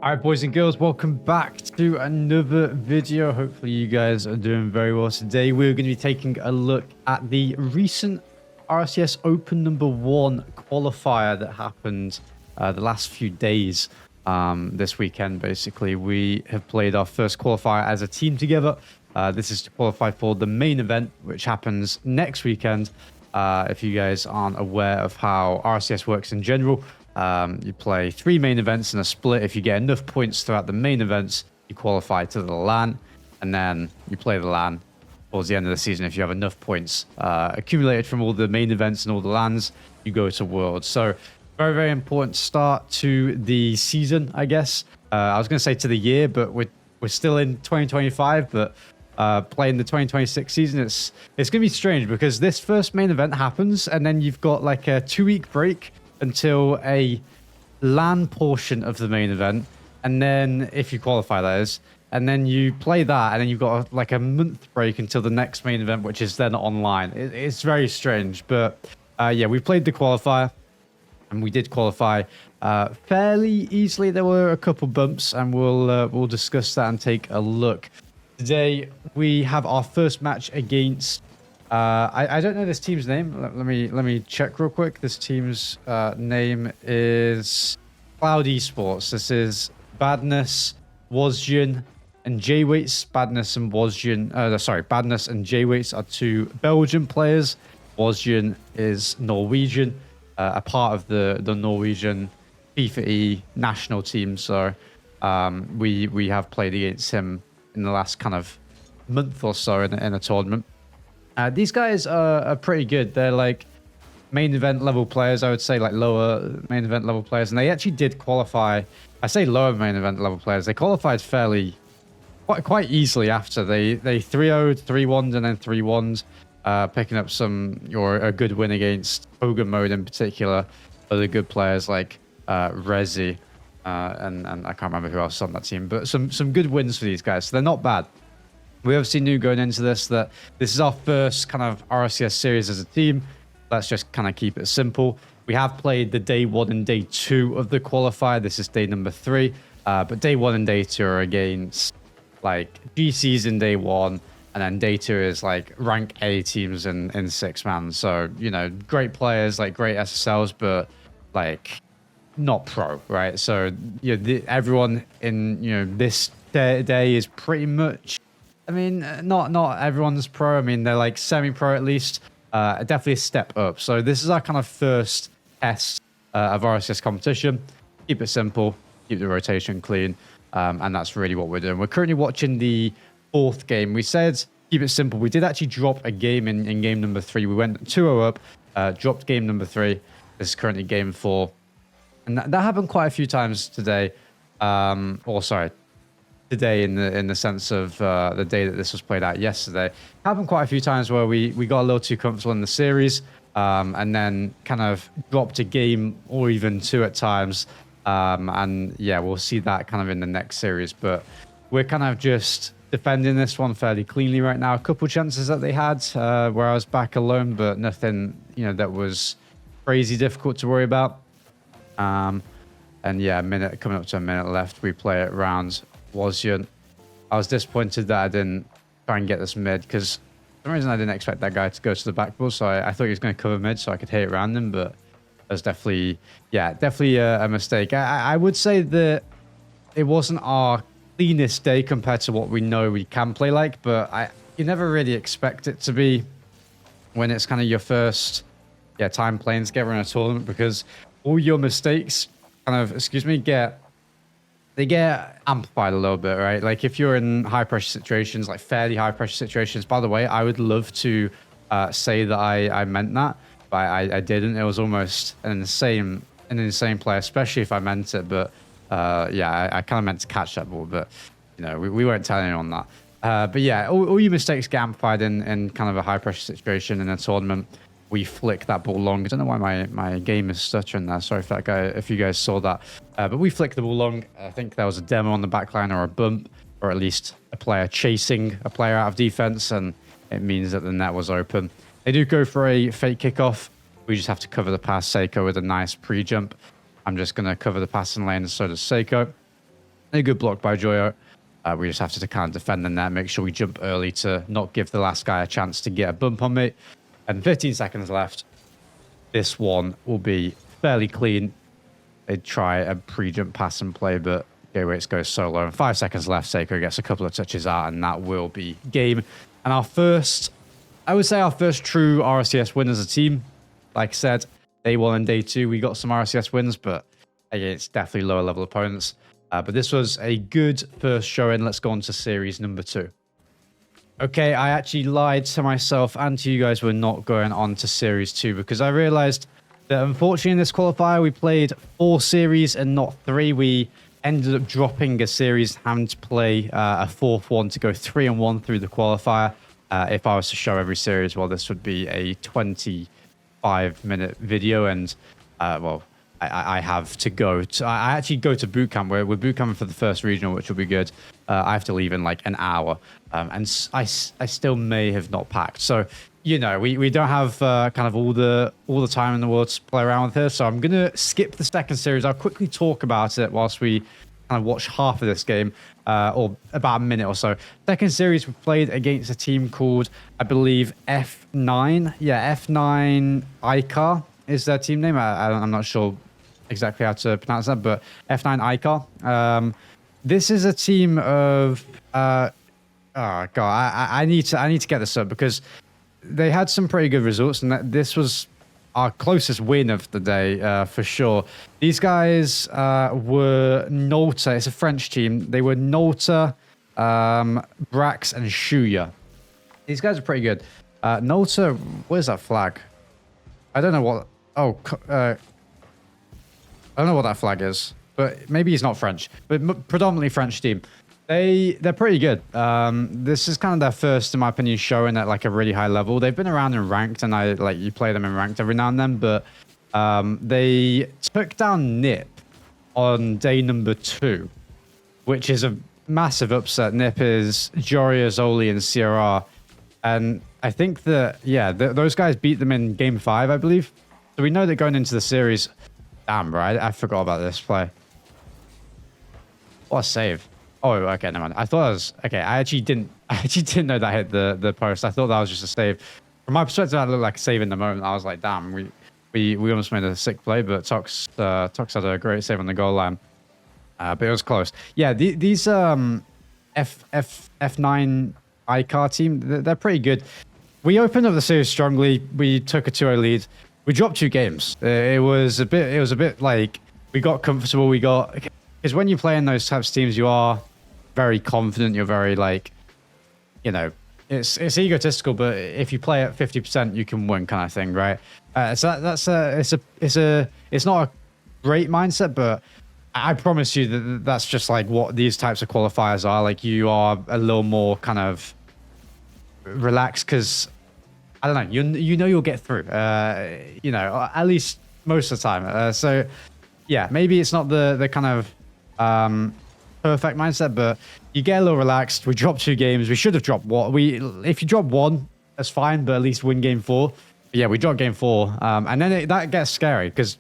All right, boys and girls, welcome back to another video. Hopefully you guys are doing very well. Today we're going to be taking a look at the recent RLCS Open #1 qualifier that happened the last few days. This weekend, basically, we have played our first qualifier as a team together. This is to qualify for the main event, which happens next weekend. If you guys aren't aware of how RLCS works in general, you play 3 main events in a split. If you get enough points throughout the main events, you qualify to the LAN, and then you play the LAN towards the end of the season. If you have enough points accumulated from all the main events and all the LANs, you go to Worlds. So very, very important start to the season, I guess. I was going to say to the year, but we're still in 2025, but playing the 2026 season, it's going to be strange because this first main event happens, and then you've got like a 2-week break until a LAN portion of the main event, and then if you qualify, that is, and then you play that, and then you've got like a month break until the next main event, which is then online. It's very strange, but yeah, we played the qualifier, and we did qualify fairly easily. There were a couple bumps, and we'll discuss that and take a look. Today we have our first match against. I don't know this team's name. Let me check real quick. This team's name is Cloud Esports. This is Badness, Wozjin, and J-Waits. Badness and Wozjin. Sorry, Badness and J-Waits are 2 Belgian players. Wozjin is Norwegian, a part of the Norwegian FIFA E national team. So we have played against him in the last kind of month or so in a tournament. These guys are pretty good. They're like main event level players, I would say, like lower main event level players. And they actually did qualify. I say lower main event level players. They qualified fairly, quite easily after. They 3-0'd, 3-1'd, and then 3-1'd, picking up a good win against Hogan Mode in particular. Other good players like Rezi, and I can't remember who else was on that team. But some good wins for these guys. So they're not bad. We obviously knew going into this that this is our first kind of RLCS series as a team. Let's just kind of keep it simple. We have played the day 1 and day 2 of the qualifier. This is day number 3. But day 1 and day 2 are against like GCs in day 1. And then day 2 is like rank A teams in 6-man. So, you know, great players, like great SSLs, but like not pro, right? So, you know, everyone in, you know, this day is pretty much... I mean, not everyone's pro. I mean, they're like semi-pro at least. Definitely a step up. So this is our kind of first test of RLCS competition. Keep it simple, keep the rotation clean, and that's really what we're doing. We're currently watching the 4th game. We said keep it simple. We did actually drop a game in game number 3. We went 2-0 up, dropped game number 3. This is currently game 4. And that happened quite a few times today. Today in the sense of the day that this was played out yesterday. Happened quite a few times where we got a little too comfortable in the series, and then kind of dropped a game or even 2 at times. And yeah, we'll see that kind of in the next series. But we're kind of just defending this one fairly cleanly right now. A couple chances that they had where I was back alone, but nothing, you know, that was crazy difficult to worry about. And yeah, coming up to a minute left, we play it round Wozjin. I was disappointed that I didn't try and get this mid because for some reason I didn't expect that guy to go to the back ball, so I thought he was going to cover mid so I could hit it around him, but that's definitely a mistake. I would say that it wasn't our cleanest day compared to what we know we can play like, but you never really expect it to be when it's kind of your first time playing together in a tournament, because all your mistakes kind of, they get amplified a little bit, right? Like if you're in high pressure situations, like fairly high pressure situations, by the way, I would love to say that I meant that, but I didn't. It was almost an insane play, especially if I meant it. But yeah, I kind of meant to catch that ball, but you know, we weren't telling you on that. But yeah, all your mistakes get amplified in kind of a high pressure situation in a tournament. We flick that ball long. I don't know why my game is stuttering there. Sorry if you guys saw that. But we flicked the ball long. I think there was a demo on the backline or a bump, or at least a player chasing a player out of defense, and it means that the net was open. They do go for a fake kickoff. We just have to cover the pass. Seiko with a nice pre-jump. I'm just going to cover the passing lane, and so does Seiko. A good block by Joyo. We just have to kind of defend the net, make sure we jump early to not give the last guy a chance to get a bump on me. And 15 seconds left. This one will be fairly clean. They try a pre-jump pass and play, but Gateways goes solo. And 5 seconds left. Seiko gets a couple of touches out, and that will be game. And our first, I would say our first true RLCS win as a team. Like I said, day 1 and day 2, we got some RLCS wins, but again, it's definitely lower level opponents. But this was a good first showing. Let's go on to series number 2. Okay, I actually lied to myself and to you guys. We're not going on to series 2 because I realized that unfortunately in this qualifier, we played 4 series and not 3. We ended up dropping a series, having to play a 4th one to go 3-1 through the qualifier. If I was to show every series, well, this would be a 25-minute video. And, well, I have to go to, I actually go to boot camp. We're boot camping for the first regional, which will be good. I have to leave in like an hour, and I still may have not packed. So, you know, we don't have kind of all the time in the world to play around with here. So I'm gonna skip the second series. I'll quickly talk about it whilst we kind of watch half of this game, or about a minute or so. Second series we played against a team called, I believe, F9. Yeah, F9 Icar is their team name. I'm not sure exactly how to pronounce that, but F9 Icar. This is a team of oh god, I need to get this up because they had some pretty good results, and this was our closest win of the day for sure. These guys were Nolta. It's a French team. They were Nolta, Brax, and Shuya. These guys are pretty good. Nolta, where's that flag? I don't know what. Oh, I don't know what that flag is, but maybe he's not French. But predominantly French team. They're pretty good. This is kind of their first, in my opinion, showing at like a really high level. They've been around in ranked, and you play them in ranked every now and then. But they took down NIP on day number 2, which is a massive upset. NIP is Joria, Zoli, and CRR, and I think that those guys beat them in game 5, I believe. So we know that going into the series. Damn, bro, I forgot about this play. What a save. Oh, okay, never mind. I thought it was okay. I actually didn't know that hit the post. I thought that was just a save. From my perspective, that looked like a save in the moment. I was like, damn, we almost made a sick play, but Tox had a great save on the goal line. But it was close. Yeah, these F9 Icar team, they're pretty good. We opened up the series strongly. We took a 2-0 lead. We dropped 2 games. It was a bit like we got comfortable. Because when you play in those types of teams, you are very confident. You're very like, you know, it's egotistical. But if you play at 50%, you can win, kind of thing, right? So it's not a great mindset, but I promise you that that's just like what these types of qualifiers are. Like you are a little more kind of relaxed because. I don't know. You know you'll get through. You know, at least most of the time. So, yeah, maybe it's not the kind of perfect mindset, but you get a little relaxed. We dropped 2 games. We should have dropped one. If you drop 1, that's fine, but at least win game 4. But yeah, we dropped game 4, and then that gets scary because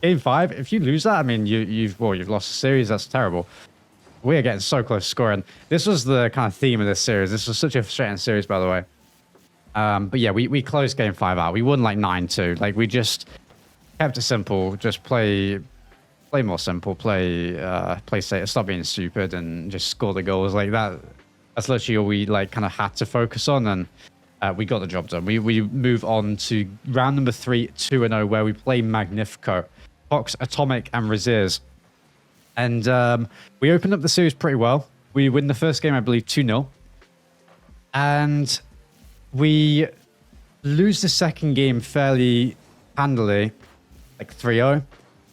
game 5, if you lose that, I mean, you've lost the series. That's terrible. We're getting so close to scoring. This was the kind of theme of this series. This was such a frustrating series, by the way. But yeah, we closed game 5 out. We won like 9-2. Like we just kept it simple. Just play more simple. Play safe. Stop being stupid and just score the goals like that. That's literally all we like kind of had to focus on, and we got the job done. We move on to round number 3, 2-0, where we play Magnifico, Fox, Atomic, and Raziz. And we opened up the series pretty well. We win the first game, I believe, 2-0, and we lose the second game fairly handily, like 3-0. And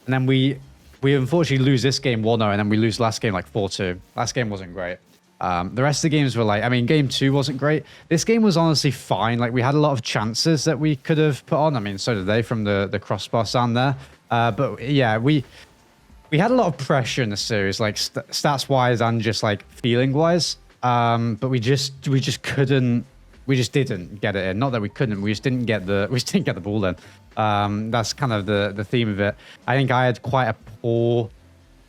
then we unfortunately lose this game 1-0, and then we lose last game like 4-2. Last game wasn't great. The rest of the games were like, I mean, game 2 wasn't great. This game was honestly fine. Like we had a lot of chances that we could have put on. I mean, so did they from the crossbar sound there. But yeah, we had a lot of pressure in the series, like stats wise and just like feeling wise. But we just couldn't. We just didn't get it in. Not that we couldn't. We just didn't get the ball in. That's kind of the theme of it. I think I had quite a poor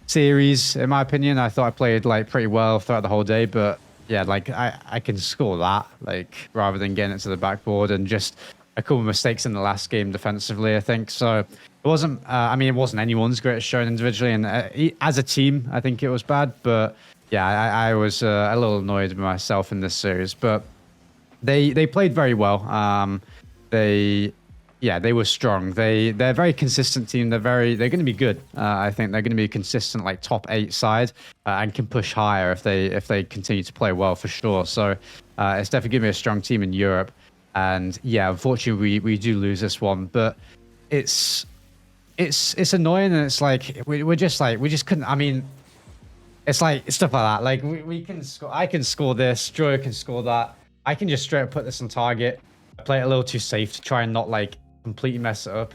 series, in my opinion. I thought I played like pretty well throughout the whole day, but yeah, like I can score that, like rather than getting it to the backboard, and just a couple of mistakes in the last game defensively, I think. So it wasn't, I mean, it wasn't anyone's greatest showing individually, and as a team, I think it was bad. But yeah, I was a little annoyed with myself in this series, but they played very well. They were strong. They're a very consistent team. They're going to be good. I think they're going to be a consistent like top 8 side and can push higher if they continue to play well for sure. So it's definitely going to be a strong team in Europe. And yeah, unfortunately we do lose this one, but it's annoying, and it's like we just couldn't. I mean, it's like stuff like that. Like we can score. I can score this. Joyo can score that. I can just straight up put this on target. Play it a little too safe to try and not like completely mess it up,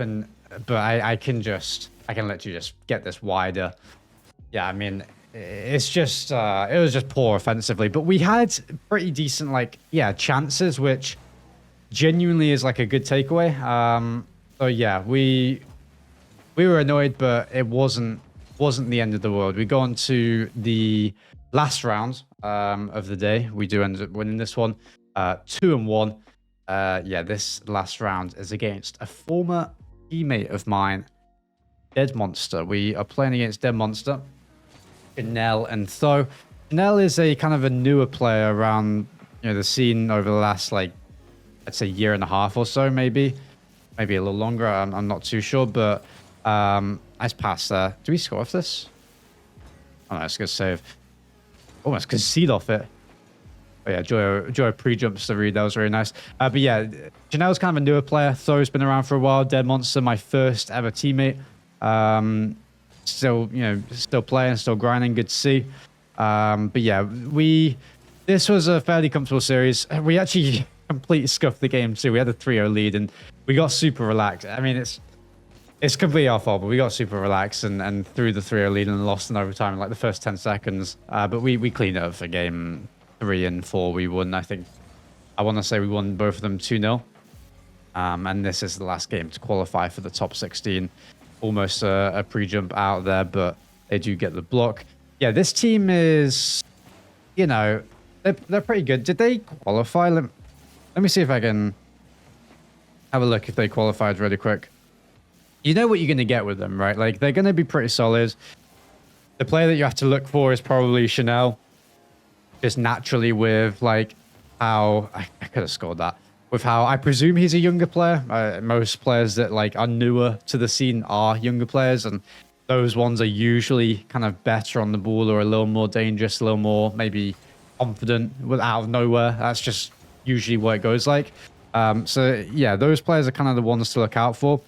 but I can literally just get this wider. Yeah, I mean, it's just it was just poor offensively, but we had pretty decent like chances, which genuinely is like a good takeaway. So yeah, we were annoyed, but it wasn't the end of the world. We go on to the last round of the day. We do end up winning this one, 2-1. Yeah, this last round is against a former teammate of mine, Dead Monster. We are playing against Dead Monster, Chanel and Tho. Chanel is a kind of a newer player around the scene over the last like I'd say year and a half or so, maybe a little longer. I'm not too sure, but nice pass there. Do we score off this? Oh no, it's a good save. Almost concede off it. Oh yeah, Joyo pre-jumps the read. That was very nice. But yeah, Janelle's kind of a newer player. Tho's been around for a while. Dead Monster, my first ever teammate. Still playing, still grinding. Good to see. But yeah, this was a fairly comfortable series. We actually completely scuffed the game too. We had a 3-0 lead and we got super relaxed. I mean, it's completely our fault, but we got super relaxed and threw the 3-0 lead and lost in overtime in like the first 10 seconds. But we cleaned it up for game 3 and 4. We won, I think. I want to say we won both of them 2-0. And this is the last game to qualify for the top 16. Almost a pre-jump out there, but they do get the block. Yeah, this team is, they're pretty good. Did they qualify? Let me see if I can have a look if they qualified really quick. You know what you're going to get with them, right? Like, they're going to be pretty solid. The player that you have to look for is probably Chanel. Just naturally with, like, how... I could have scored that. With how I presume he's a younger player. Most players that, like, are newer to the scene are younger players, and those ones are usually kind of better on the ball or a little more dangerous, a little more maybe confident out of nowhere. That's just usually what it goes like. So, yeah, those players are kind of the ones to look out for.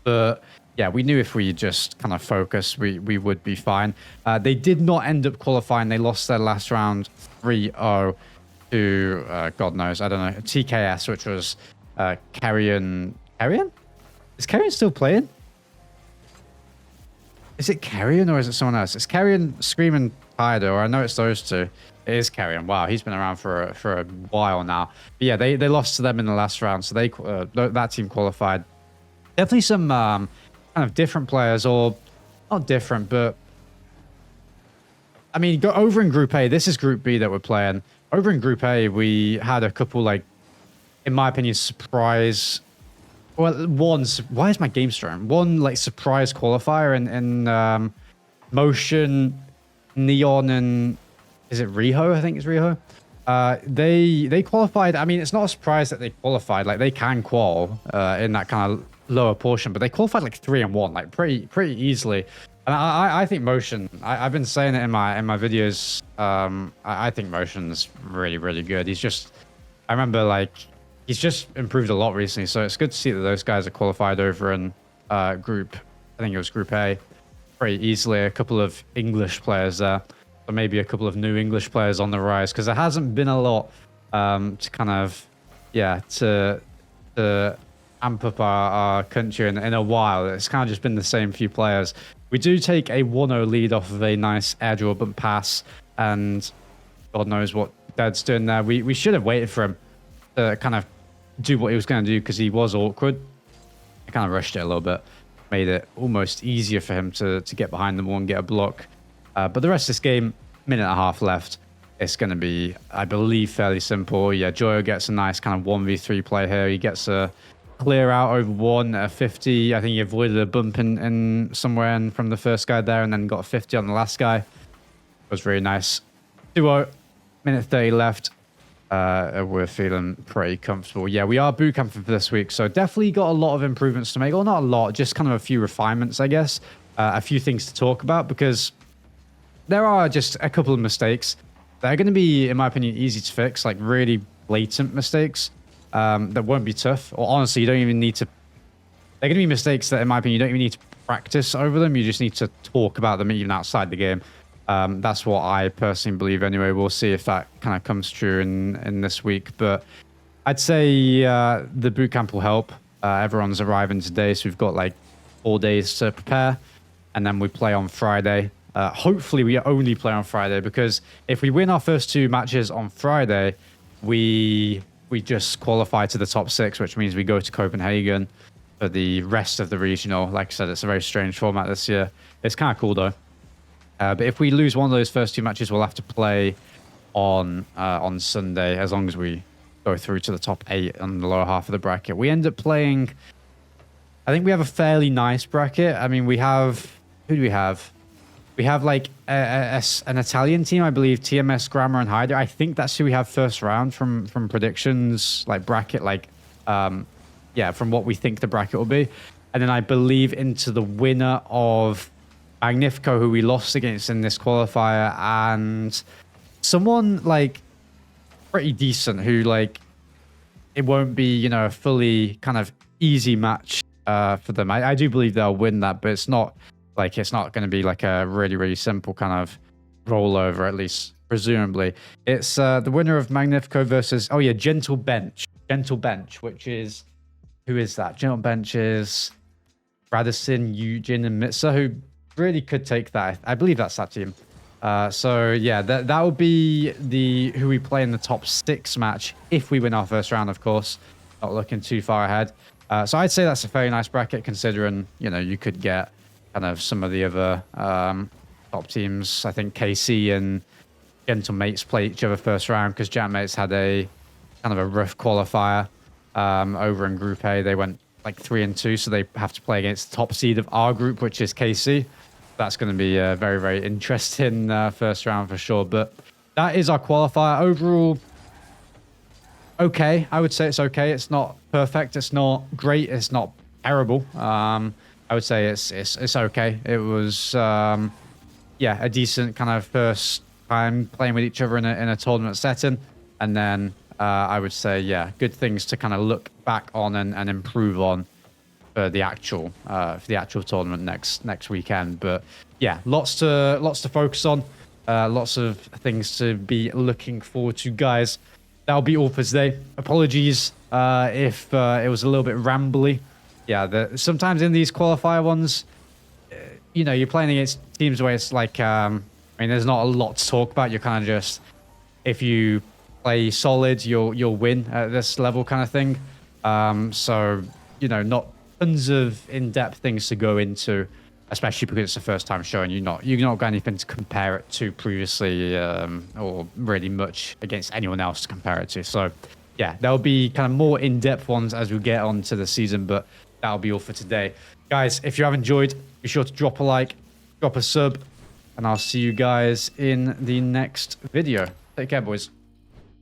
But yeah, we knew if we just kind of focus, we would be fine. They did not end up qualifying. They lost their last round 3-0 to, God knows, I don't know, TKS, which was Carrion. Carrion? Is Carrion still playing? Is it Carrion or is it someone else? It's Carrion, Screaming Tider, or I know it's those two. It is Carrion. Wow, he's been around for a while now. But yeah, they lost to them in the last round, so that team qualified. Definitely some kind of different players, or not different, but I mean, go over in Group A. This is Group B that we're playing. Over in Group A, we had a couple, like, in my opinion, surprise. Well, why is my game strong? One like surprise qualifier in Motion, Neon, and is it Riho? I think it's Riho. They qualified. I mean, it's not a surprise that they qualified. Like, they can qual in that kind of lower portion, but they qualified like 3-1, like pretty easily. And I think Motion, I've been saying it in my videos. I think Motion's really good. I remember, like, he's just improved a lot recently, so it's good to see that those guys are qualified over in I think it was Group A, pretty easily. A couple of English players there, or maybe a couple of new English players on the rise, because there hasn't been a lot to kind of, to amp up our country in a while. It's kind of just been the same few players. We do take a 1-0 lead off of a nice airdrop and pass, and God knows what Dead's doing there. We should have waited for him to kind of do what he was going to do, because he was awkward. I kind of rushed it a little bit. made it almost easier for him to get behind them and get a block. But the rest of this game, minute and a half left. It's going to be, I believe, fairly simple. Yeah, Joyo gets a nice kind of 1v3 play here. He gets a clear out over one at 50. I think he avoided a bump in somewhere and from the first guy there and then got a 50 on the last guy. It was really nice. 2-0, minute 30 left. We're feeling pretty comfortable. Yeah, we are boot camping for this week, so definitely got a lot of improvements to make. Well, not a lot, just kind of a few refinements, I guess. A few things to talk about because there are just a couple of mistakes. They're going to be, in my opinion, easy to fix, like really blatant mistakes that won't be tough. Or honestly, you don't even need to... They're going to be mistakes that, in my opinion, you don't even need to practice over them. You just need to talk about them even outside the game. That's what I personally believe anyway. We'll see if that kind of comes true in this week. But I'd say the bootcamp will help. Everyone's arriving today, so we've got like 4 days to prepare. And then we play on Friday. Hopefully we only play on Friday, because if we win our first 2 matches on Friday, we just qualify to the top 6, which means we go to Copenhagen for the rest of the regional. Like I said, it's a very strange format this year. It's kind of cool though. But if we lose one of those first 2 matches, we'll have to play on Sunday, as long as we go through to the top 8 on the lower half of the bracket. We end up playing... I think we have a fairly nice bracket. I mean, we have... Who do we have? We have like an Italian team, I believe, TMS, Grammar, and Hyder. I think that's who we have first round from predictions, like bracket, like, yeah, from what we think the bracket will be. And then I believe into the winner of Magnifico, who we lost against in this qualifier, and someone like pretty decent who, like, it won't be, you know, a fully kind of easy match for them. I do believe they'll win that, but it's not like, it's not going to be like a really, really simple kind of rollover, at least presumably. It's the winner of Magnifico versus, oh yeah, Gentle Bench, which is, who is that? Gentle Bench is Radisson, Eugene, and Mitsa, who really could take that. I believe that's that team. So yeah, that will be the who we play in the top 6 match if we win our first round, of course. Not looking too far ahead. So I'd say that's a very nice bracket, considering, you know, you could get kind of some of the other top teams. I think KC and Gentle Mates play each other first round, because Jan Mates had a kind of a rough qualifier over in Group A. They went like 3-2, so they have to play against the top seed of our group, which is KC. That's going to be a very, very interesting first round for sure. But that is our qualifier. Overall, okay. I would say it's okay. It's not perfect. It's not great. It's not terrible. I would say it's okay. It was, yeah, a decent kind of first time playing with each other in a tournament setting. And then I would say, yeah, good things to kind of look back on and improve on for the actual tournament next weekend. But yeah, lots to focus on, lots of things to be looking forward to, guys. That'll be all for today. Apologies if it was a little bit rambly. Yeah, sometimes in these qualifier ones, you know, you're playing against teams where it's like, I mean, there's not a lot to talk about. You're kind of just, if you play solid, you'll win at this level kind of thing. So, you know, not tons of in-depth things to go into, especially because it's the first time showing. You've not got anything to compare it to previously, or really much against anyone else to compare it to. So, yeah, there'll be kind of more in-depth ones as we get on to the season, but that'll be all for today. Guys, if you have enjoyed, be sure to drop a like, drop a sub, and I'll see you guys in the next video. Take care, boys.